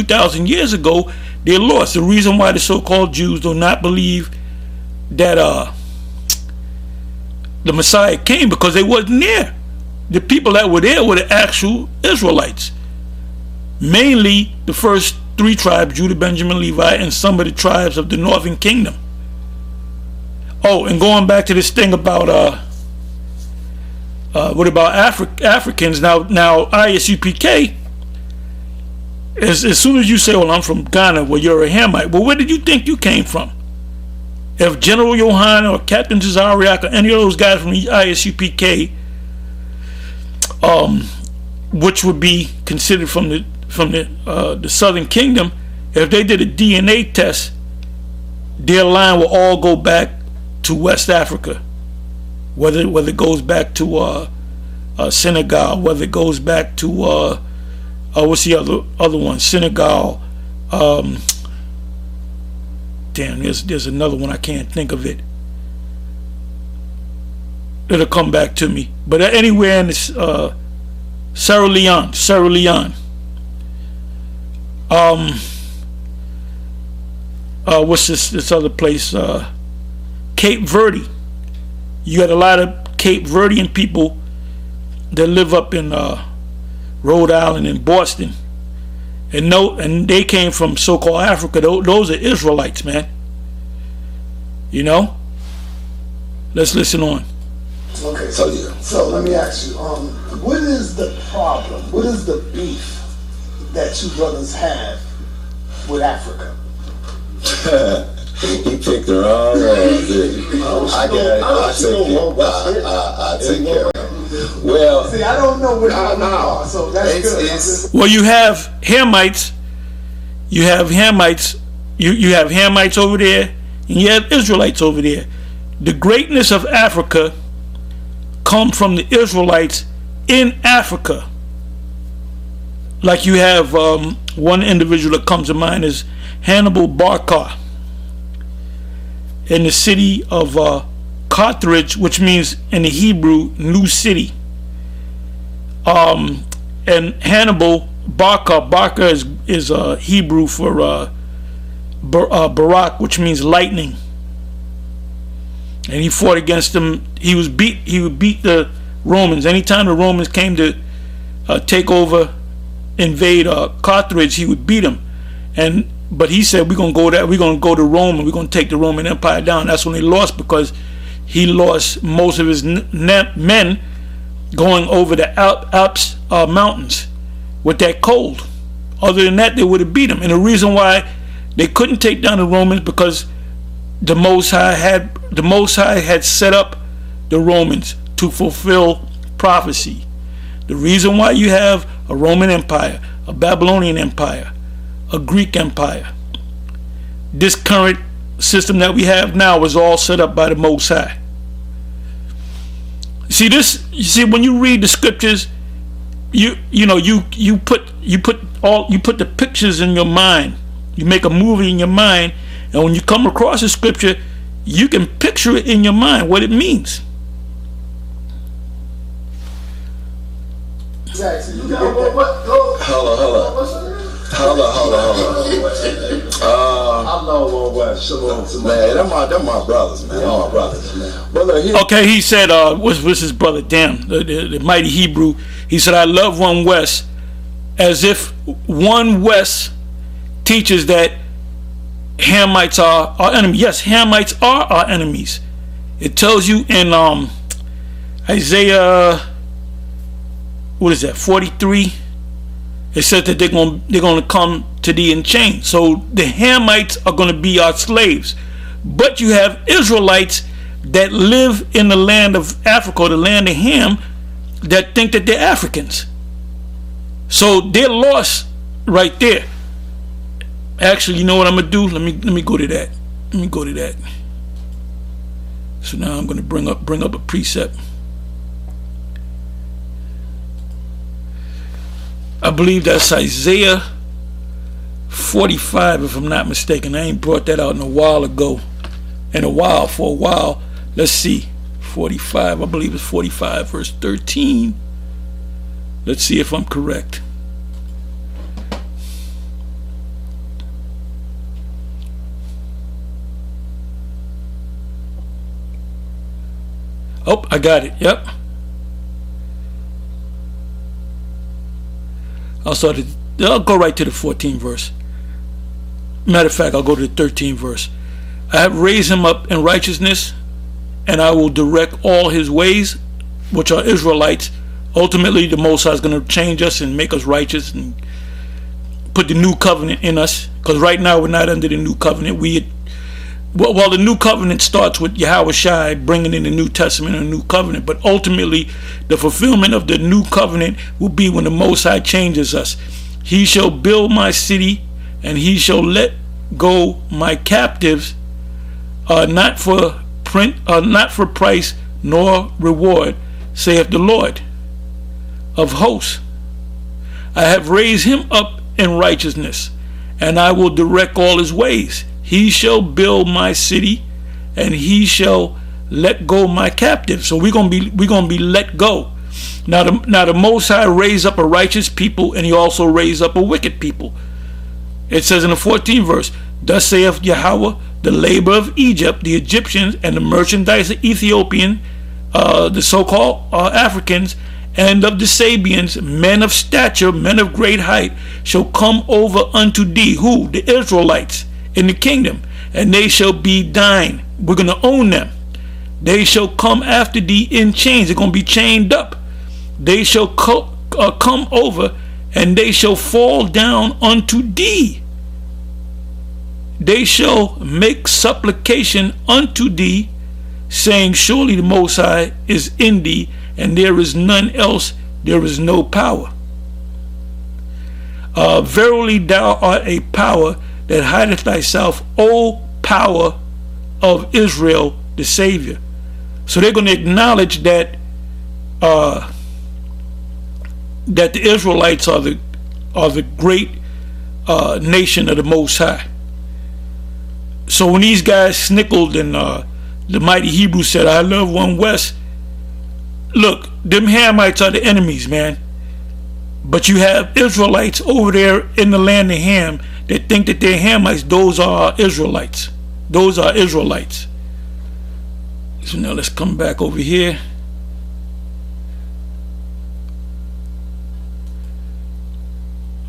2,000 years ago, they're lost. The reason why the so-called Jews do not believe that the Messiah came, because they wasn't there. The people that were there were the actual Israelites. Mainly the first 3 tribes, Judah, Benjamin, Levi, and some of the tribes of the northern kingdom. Oh, and going back to this thing about what about Africans? Now ISUPK, as soon as you say, well, I'm from Ghana, well, you're a Hamite. Well, where did you think you came from? If General Yohan or Captain Zariak or any of those guys from the ISUPK, which would be considered from the Southern Kingdom, if they did a DNA test, their line will all go back to West Africa. Whether it goes back to Senegal, whether it goes back to what's the other one? Senegal. Damn, there's another one, I can't think of it. It'll come back to me. But anywhere in this Sierra Leone. What's this other place? Cape Verde. You got a lot of Cape Verdean people that live up in Rhode Island and Boston, and they came from so-called Africa. Those are Israelites, man. You know. Let's listen on. Okay, so let me ask you, what is the problem? What is the beef that you brothers have with Africa? He picked the wrong one, didn't he? I take care of him. Well, see, I don't know what are, so that's good. Well, you have Hamites. You have Hamites over there, and you have Israelites over there. The greatness of Africa comes from the Israelites in Africa. Like you have one individual that comes to mind is Hannibal Barca in the city of Carthage, which means in the Hebrew, new city. And Hannibal Barca is Hebrew for Barak, which means lightning. And he fought against them. He would beat the Romans. Anytime the Romans came to take over, invade Carthage, he would beat them. But he said, we're gonna go to Rome and we're gonna take the Roman Empire down. That's when he lost, because he lost most of his men going over the Alps mountains with that cold. Other than that, they would have beat him. And the reason why they couldn't take down the Romans, because the Most High had set up the Romans to fulfill prophecy. The reason why you have a Roman Empire, a Babylonian Empire, a Greek Empire, this current system that we have now was all set up by the Most High. You see, when you read the scriptures, you put the pictures in your mind. You make a movie in your mind, and when you come across a scripture, you can picture it in your mind what it means. Hold on. Man, they're my brothers, man. They're my brothers, man. But look, okay, he said, what's his brother? Damn, the mighty Hebrew. He said, I love One West, as if One West teaches that Hamites are our enemy. Yes, Hamites are our enemies. It tells you in Isaiah, what is that, 43? It says that they're going to come to thee in chains. So the Hamites are going to be our slaves. But you have Israelites that live in the land of Africa, the land of Ham, that think that they're Africans. So they're lost right there. Actually, you know what I'm going to do? Let me go to that. So now I'm going to bring up a precept. I believe that's Isaiah 45, if I'm not mistaken. I ain't brought that out for a while. Let's see. 45, I believe it's 45 verse 13. Let's see if I'm correct. Oh, I got it. Yep. I'll go right to the 14th verse. Matter of fact, I'll go to the 13th verse. I have raised him up in righteousness, and I will direct all his ways, which are Israelites. Ultimately, the Most High is going to change us and make us righteous and put the new covenant in us. Because right now we're not under the new covenant. Well, the new covenant starts with Yahweh Shai bringing in the New Testament and a new covenant. But ultimately, the fulfillment of the new covenant will be when the Most High changes us. He shall build my city, and he shall let go my captives, not for price nor reward, saith the Lord of hosts. I have raised him up in righteousness, and I will direct all his ways. He shall build my city, and he shall let go my captives. So we're gonna be let go. Now the Most High raised up a righteous people, and he also raised up a wicked people. It says in the 14th verse, thus saith Yahweh, the labor of Egypt, the Egyptians, and the merchandise of Ethiopian, the so-called Africans, and of the Sabians, men of stature, men of great height, shall come over unto thee. Who? The Israelites in the kingdom. And they shall be thine. We're going to own them. They shall come after thee in chains. They're going to be chained up. They shall come over, and they shall fall down unto thee. They shall make supplication unto thee, saying, surely the Most High is in thee, and there is none else, there is no power. Verily thou art a power that hideth thyself, O power of Israel, the Savior. So they're going to acknowledge that that the Israelites are the great nation of the Most High. So when these guys snickled and the mighty Hebrew said, I love one West, look, them Hamites are the enemies, man. But you have Israelites over there in the land of Ham that think that they're Hamites. Those are Israelites. Those are Israelites. So now let's come back over here.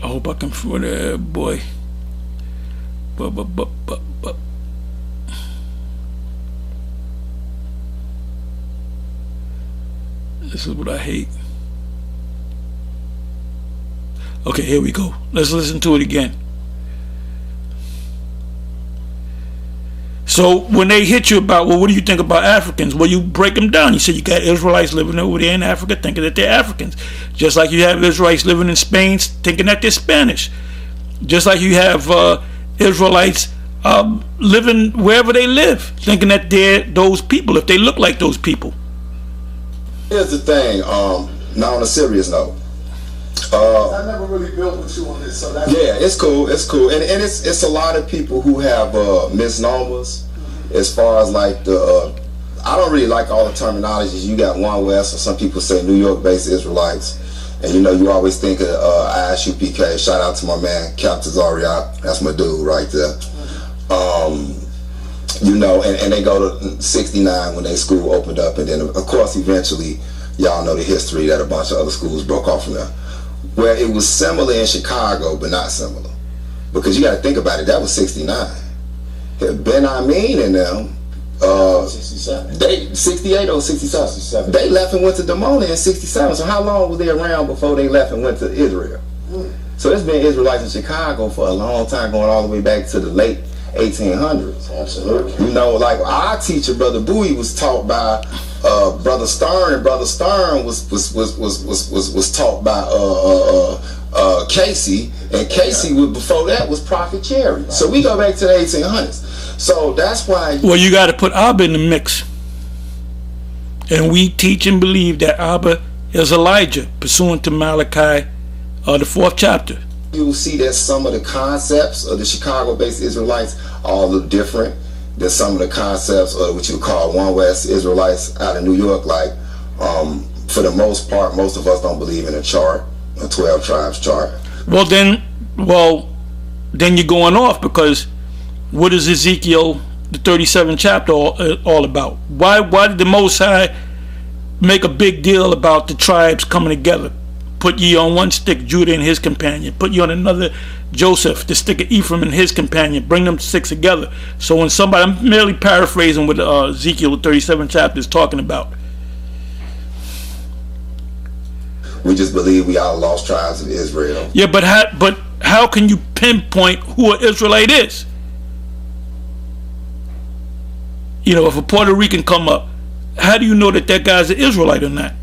I hope I can find that boy. This is what I hate. Okay, here we go. Let's listen to it again. So when they hit you about, well, what do you think about Africans? Well, you break them down. You say you got Israelites living over there in Africa thinking that they're Africans. Just like you have Israelites living in Spain thinking that they're Spanish. Just like you have Israelites living wherever they live thinking that they're those people if they look like those people. Here's the thing, now on a serious note. I never really built with you on this, so that's yeah, it's cool, and it's a lot of people who have misnomers as far as like the I don't really like all the terminologies. You got One West, or some people say New York-based Israelites, and you know you always think of ISUPK. Shout out to my man Captain Zariat, that's my dude right there. You know, and they go to 69 when their school opened up, and then of course eventually y'all know the history that a bunch of other schools broke off from there. Where it was similar in Chicago, but not similar. Because you got to think about it, that was 69. Ben Amin and them, 67. They 68 or 67. They left and went to Dimona in 67. So how long was they around before they left and went to Israel? So it's been Israelites in Chicago for a long time, going all the way back to the late 1800s. Absolutely. You know, like our teacher, Brother Bowie, was taught by Brother Stern, and Brother Stern was taught by Casey, and Casey was, before that was Prophet Cherry. Right. So we go back to the 1800s. So that's why. Well, you got to put Abba in the mix, and we teach and believe that Abba is Elijah, pursuant to Malachi, the 4th chapter. You'll see that some of the concepts of the Chicago-based Israelites are a little different than some of the concepts of what you call One West Israelites out of New York. Like, for the most part, most of us don't believe in a chart, a 12 tribes chart. Well, then you're going off, because what is Ezekiel, the 37th chapter, all about? Why did the Most High make a big deal about the tribes coming together. Put ye on one stick, Judah and his companion. Put you on another, Joseph, the stick of Ephraim and his companion. Bring them six together. So when somebody, I'm merely paraphrasing what Ezekiel 37 chapter is talking about. We just believe we are the lost tribes of Israel. Yeah, but how can you pinpoint who an Israelite is? You know, if a Puerto Rican come up, how do you know that guy's an Israelite or not?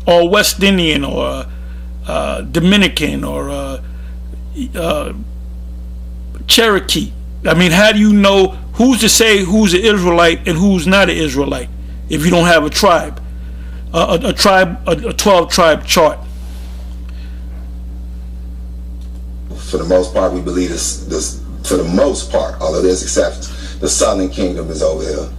Or West Indian, or Dominican, or Cherokee. I mean, how do you know who's to say who's an Israelite and who's not an Israelite if you don't have a tribe, a 12-tribe chart? For the most part, we believe this. For the most part, although there's exceptions, the Southern Kingdom is over here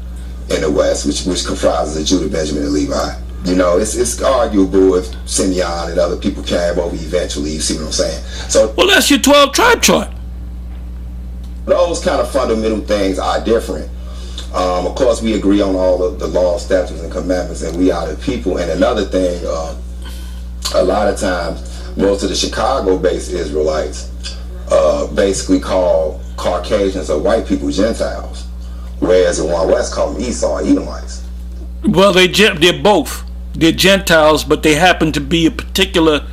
in the West, which comprises of Judah, Benjamin, and Levi. You know, it's arguable if Simeon and other people came over eventually. You see what I'm saying? So, well, that's your 12-tribe chart. Those kind of fundamental things are different. Of course, we agree on all of the laws, statutes, and commandments, and we are the people. And another thing, a lot of times, most of the Chicago-based Israelites basically call Caucasians or white people Gentiles, whereas the one West call them Esau, Edomites. Well, they're both. They're Gentiles, but they happen to be a particular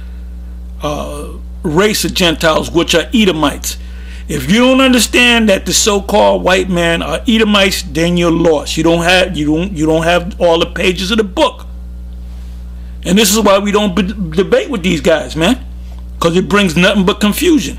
race of Gentiles, which are Edomites. If you don't understand that the so-called white man are Edomites, then you're lost. You don't have all the pages of the book. And this is why we don't debate with these guys, man, because it brings nothing but confusion.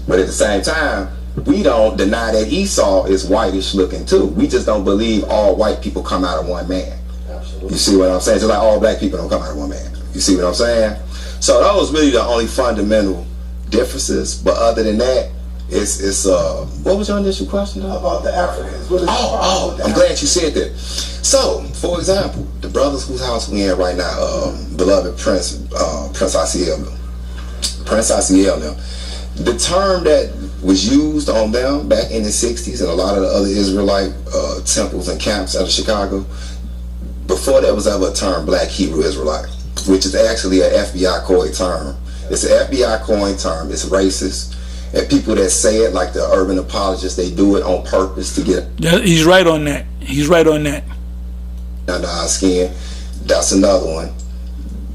But at the same time, we don't deny that Esau is whitish looking too. We just don't believe all white people come out of one man. Absolutely. You see what I'm saying? Just like all black people don't come out of one man. You see what I'm saying? So those really the only fundamental differences. But other than that, it's what was your initial question though? About the Africans. What is I'm glad you said that. So, for example, the brothers whose house we in right now, beloved Prince Asiel. Prince Asiel now. The term that was used on them back in the 60s and a lot of the other Israelite temples and camps out of Chicago, before there was ever a term Black Hebrew Israelite, which is actually an FBI coined term. It's an FBI coined term. It's racist. And people that say it, like the urban apologists, they do it on purpose to get... He's right on that. He's right on that. Under our skin. That's another one.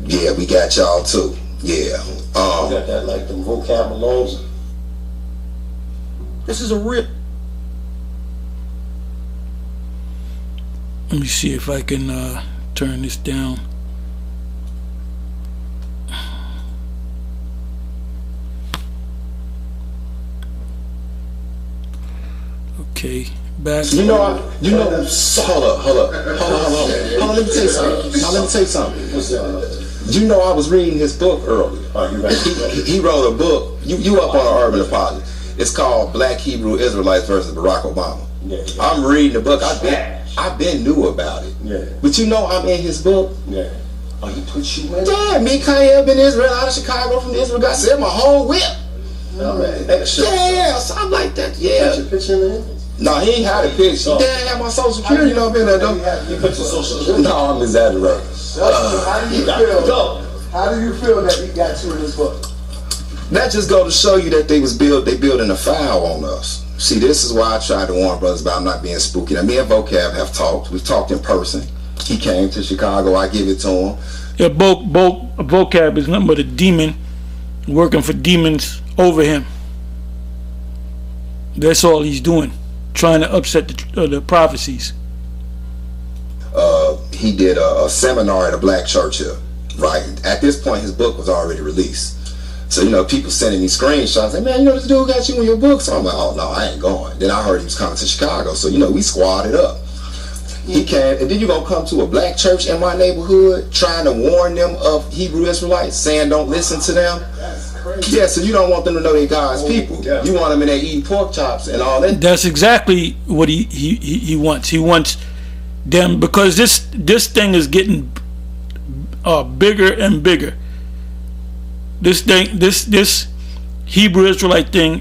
Yeah, we got y'all too. Yeah. You got that like the vocab Malones. This is a rip. Let me see if I can turn this down. Okay, back. Hold up. Let me tell you something. You know, I was reading his book earlier. He wrote a book. You up on Urban Apology. It's called Black Hebrew Israelites versus Barack Obama. Yeah. I'm reading the book. I've been knew about it. Yeah. But you know I'm in his book. Yeah. Oh, he put you in? Yeah, me, Kanye, been Israel, out of Chicago, from Israel, got said my whole whip. Oh, man. Yeah, something like that. Yeah. Put your picture in there? No, he ain't had a picture. He didn't have my social security number in there, though. You put your social security? No, I'm exaggerating. How do you feel that he got you in this book? That just go to show you that they building a foul on us. See, this is why I tried to warn brothers about not being spooky. Now, me and Vocab have talked. We've talked in person. He came to Chicago. I give it to him. Yeah, Vocab is nothing but a demon working for demons over him. That's all he's doing, trying to upset the prophecies. He did a seminar at a black church here, right? At this point, his book was already released. So, you know, people sending me screenshots, like, man, you know, this dude got you in your book. So I'm like, oh, no, I ain't going. Then I heard he was coming to Chicago. So, you know, we squadded up. He came, and then you gonna come to a black church in my neighborhood trying to warn them of Hebrew Israelites, saying don't listen to them. That's crazy. Yeah, so you don't want them to know they're God's people. Yeah. You want them in there eating pork chops and all that. That's exactly what he wants. He wants them, because this thing is getting bigger and bigger. This Hebrew Israelite thing